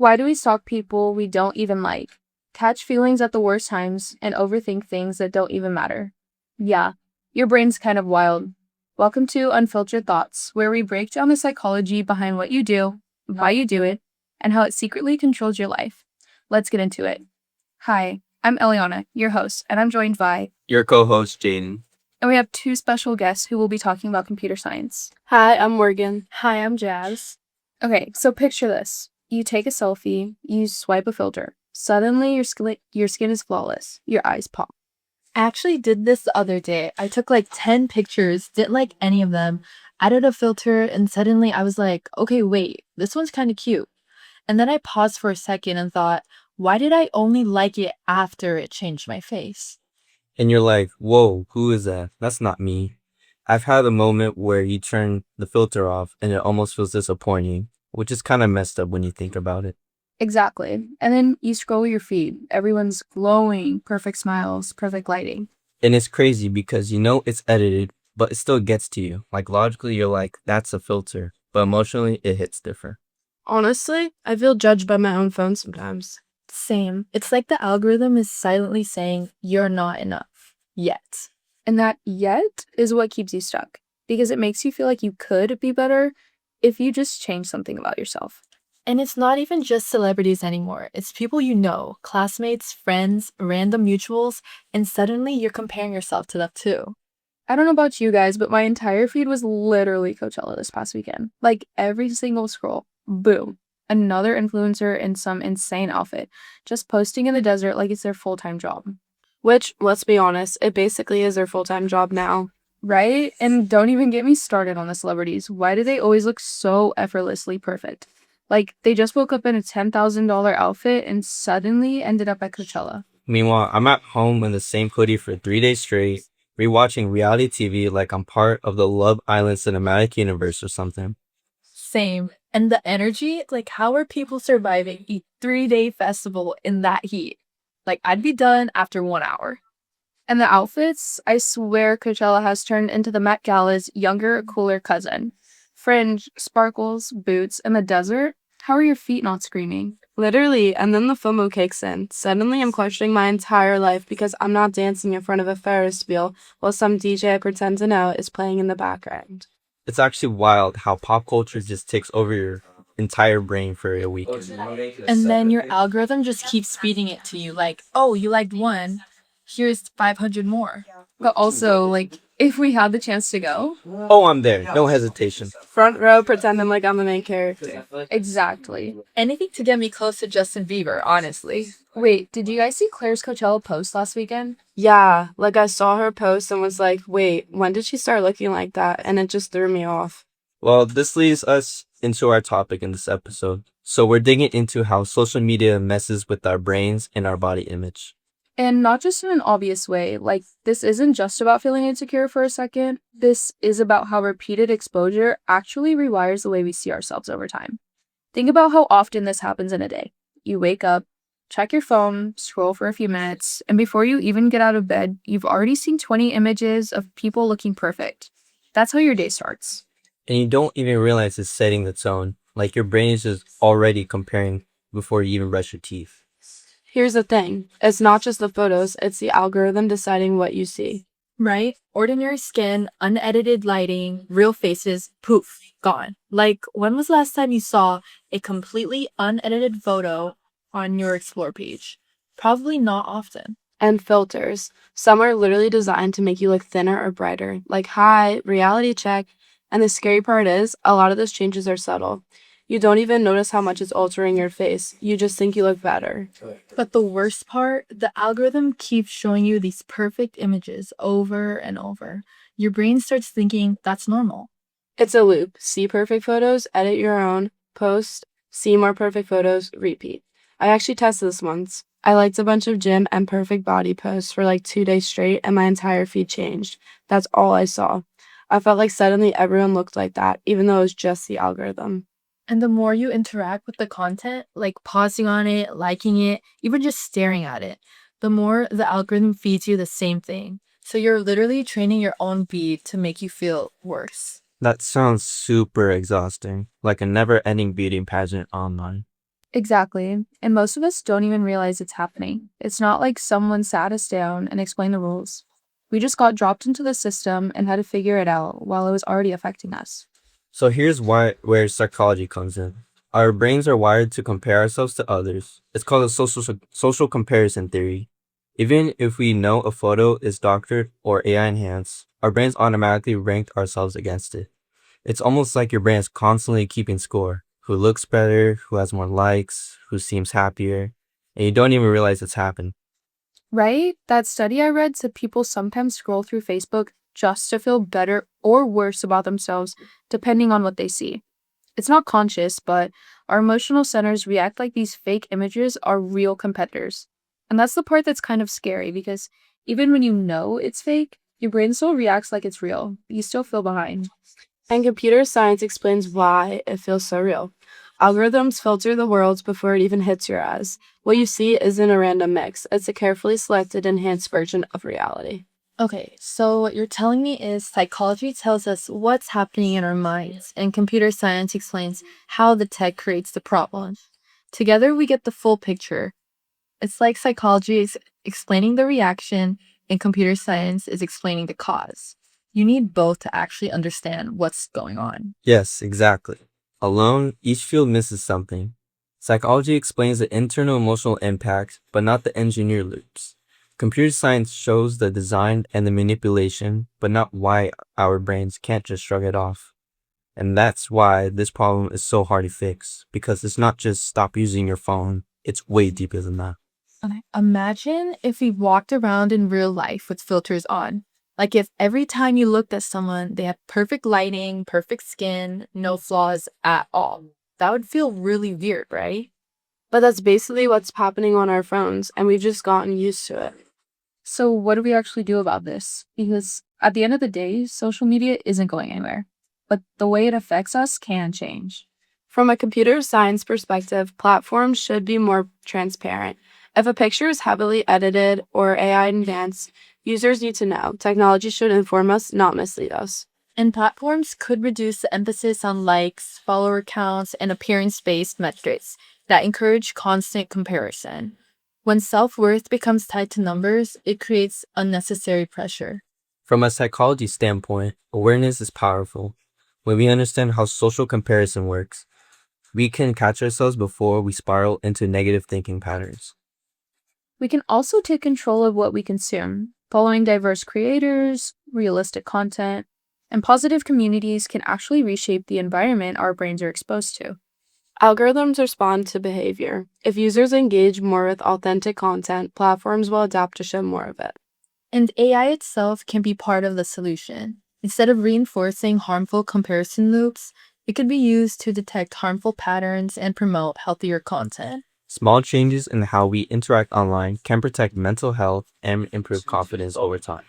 Why do we stalk people we don't even like, catch feelings at the worst times, and overthink things that don't even matter? Yeah, your brain's kind of wild. Welcome to Unfiltered Thoughts, where we break down the psychology behind what you do, why you do it, and how it secretly controls your life. Let's get into it. Hi, I'm Eliana, your host, and I'm joined by, Your co-host, Jaden. and we have two special guests who will be talking about computer science. Hi, I'm Morgan. Hi, I'm Jazz. Okay, so picture this. You take a selfie, you swipe a filter. Suddenly, your skin is flawless. Your eyes pop. I actually did this the other day. I took like 10 pictures, didn't like any of them, added a filter, and suddenly I was like, okay, wait, this one's kind of cute. And then I paused for a second and thought, why did I only like it after it changed my face? And you're like, whoa, who is that? That's not me. I've had a moment where you turn the filter off and it almost feels disappointing, which is kind of messed up when you think about it. Exactly. And then you scroll your feed. Everyone's glowing, perfect smiles, perfect lighting. And it's crazy because you know it's edited, but it still gets to you. Like logically, you're like, that's a filter. But emotionally, it hits different. Honestly, I feel judged by my own phone sometimes. Same. It's like the algorithm is silently saying, you're not enough yet. And that yet is what keeps you stuck because it makes you feel like you could be better if you just change something about yourself. And it's not even just celebrities anymore. It's people you know, classmates, friends, random mutuals, and suddenly you're comparing yourself to them too. I don't know about you guys, but my entire feed was literally Coachella this past weekend. Like every single scroll, boom, another influencer in some insane outfit, just posting in the desert like it's their full-time job. Which, let's be honest, it basically is their full-time job now. Right? And don't even get me started on the celebrities. Why do they always look so effortlessly perfect? Like they just woke up in a $10,000 outfit and suddenly ended up at Coachella. Meanwhile, I'm at home in the same hoodie for 3 days straight, rewatching reality TV like I'm part of the Love Island cinematic universe or something. Same. And the energy, like how are people surviving a 3-day festival in that heat? Like I'd be done after 1 hour. And the outfits, I swear Coachella has turned into the Met Gala's younger, cooler cousin. Fringe, sparkles, boots, and the desert. How are your feet not screaming? Literally, and then the FOMO kicks in. Suddenly, I'm questioning my entire life because I'm not dancing in front of a Ferris wheel while some DJ I pretend to know is playing in the background. It's actually wild how pop culture just takes over your entire brain for a week. And then your algorithm just keeps feeding it to you like, oh, you liked one. Here's 500 more. But also, like, if we had the chance to go. Oh, I'm there. No hesitation. Front row, pretending like I'm the main character. Exactly. Anything to get me close to Justin Bieber, honestly. Wait, did you guys see Claire's Coachella post last weekend? Yeah, like I saw her post and was like, wait, when did she start looking like that? And it just threw me off. Well, this leads us into our topic in this episode. So we're digging into how social media messes with our brains and our body image. And not just in an obvious way. Like, this isn't just about feeling insecure for a second. This is about how repeated exposure actually rewires the way we see ourselves over time. Think about how often this happens in a day. You wake up, check your phone, scroll for a few minutes, and before you even get out of bed, you've already seen 20 images of people looking perfect. That's how your day starts. And you don't even realize it's setting the tone. Like your brain is just already comparing before you even brush your teeth. Here's the thing. It's not just the photos, it's the algorithm deciding what you see. Right? Ordinary skin, unedited lighting, real faces, poof, gone. Like, when was the last time you saw a completely unedited photo on your Explore page? Probably not often. And filters. Some are literally designed to make you look thinner or brighter. Like, hi, reality check. And the scary part is, a lot of those changes are subtle. You don't even notice how much it's altering your face. You just think you look better. But the worst part, the algorithm keeps showing you these perfect images over and over. Your brain starts thinking that's normal. It's a loop. See perfect photos, edit your own, post, see more perfect photos, repeat. I actually tested this once. I liked a bunch of gym and perfect body posts for like 2 days straight, and my entire feed changed. That's all I saw. I felt like suddenly everyone looked like that, even though it was just the algorithm. And the more you interact with the content, like pausing on it, liking it, even just staring at it, the more the algorithm feeds you the same thing. So you're literally training your own feed to make you feel worse. That sounds super exhausting, like a never-ending beauty pageant online. Exactly. And most of us don't even realize it's happening. It's not like someone sat us down and explained the rules. We just got dropped into the system and had to figure it out while it was already affecting us. So here's where psychology comes in. Our brains are wired to compare ourselves to others. It's called a social comparison theory. Even if we know a photo is doctored or AI enhanced, our brains automatically rank ourselves against it. It's almost like your brain is constantly keeping score. Who looks better, who has more likes, who seems happier, and you don't even realize it's happened. Right? That study I read said people sometimes scroll through Facebook just to feel better or worse about themselves, depending on what they see. It's not conscious, but our emotional centers react like these fake images are real competitors. And that's the part that's kind of scary because even when you know it's fake, your brain still reacts like it's real. You still feel behind. And computer science explains why it feels so real. Algorithms filter the world before it even hits your eyes. What you see isn't a random mix, it's a carefully selected, enhanced version of reality. Okay, so what you're telling me is psychology tells us what's happening in our minds, and computer science explains how the tech creates the problem. Together, we get the full picture. It's like psychology is explaining the reaction, and computer science is explaining the cause. You need both to actually understand what's going on. Yes, exactly. Alone, each field misses something. Psychology explains the internal emotional impact, but not the engineer loops. Computer science shows the design and the manipulation, but not why our brains can't just shrug it off. And that's why this problem is so hard to fix, because it's not just stop using your phone, it's way deeper than that. Okay. Imagine if we walked around in real life with filters on. Like if every time you looked at someone, they had perfect lighting, perfect skin, no flaws at all. That would feel really weird, right? But that's basically what's happening on our phones, and we've just gotten used to it. So, what do we actually do about this? Because at the end of the day, social media isn't going anywhere, but the way it affects us can change. From a computer science perspective, platforms should be more transparent. If a picture is heavily edited or AI advanced, users need to know. Technology should inform us, not mislead us. And platforms could reduce the emphasis on likes, follower counts, and appearance based metrics that encourage constant comparison. When self worth becomes tied to numbers, it creates unnecessary pressure. From a psychology standpoint, awareness is powerful. When we understand how social comparison works, we can catch ourselves before we spiral into negative thinking patterns. We can also take control of what we consume. Following diverse creators, realistic content, and positive communities can actually reshape the environment our brains are exposed to. Algorithms respond to behavior. If users engage more with authentic content, platforms will adapt to show more of it. And AI itself can be part of the solution. Instead of reinforcing harmful comparison loops, it could be used to detect harmful patterns and promote healthier content. Small changes in how we interact online can protect mental health and improve confidence over time.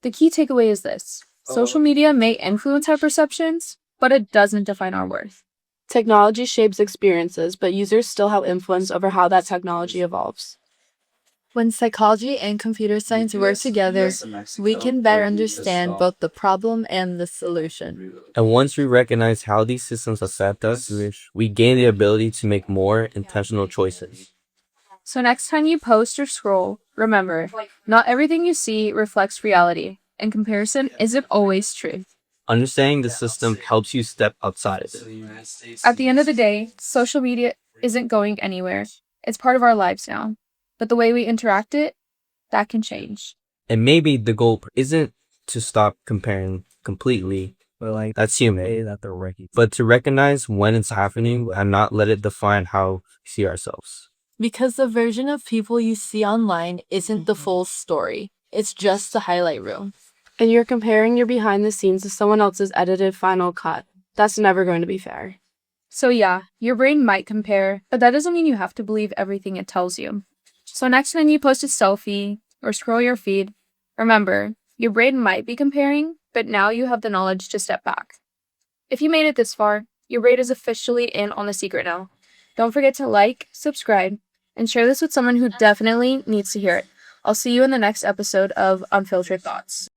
The key takeaway is this: social media may influence our perceptions, but it doesn't define our worth. Technology shapes experiences, but users still have influence over how that technology evolves. When psychology and computer science work together, we can better understand both the problem and the solution. And once we recognize how these systems affect us, we gain the ability to make more intentional choices. So next time you post or scroll, remember, not everything you see reflects reality, and comparison isn't always truth. Understanding the system helps you step outside of it. At the end of the day, social media isn't going anywhere. It's part of our lives now. But the way we interact it, that can change. And maybe the goal isn't to stop comparing completely, but that's human, but to recognize when it's happening and not let it define how we see ourselves. Because the version of people you see online isn't the full story, it's just the highlight reel. And you're comparing your behind the scenes to someone else's edited final cut. That's never going to be fair. So yeah, your brain might compare, but that doesn't mean you have to believe everything it tells you. So next time you post a selfie or scroll your feed, remember, your brain might be comparing, but now you have the knowledge to step back. If you made it this far, your brain is officially in on the secret now. Don't forget to like, subscribe, and share this with someone who definitely needs to hear it. I'll see you in the next episode of Unfiltered Thoughts.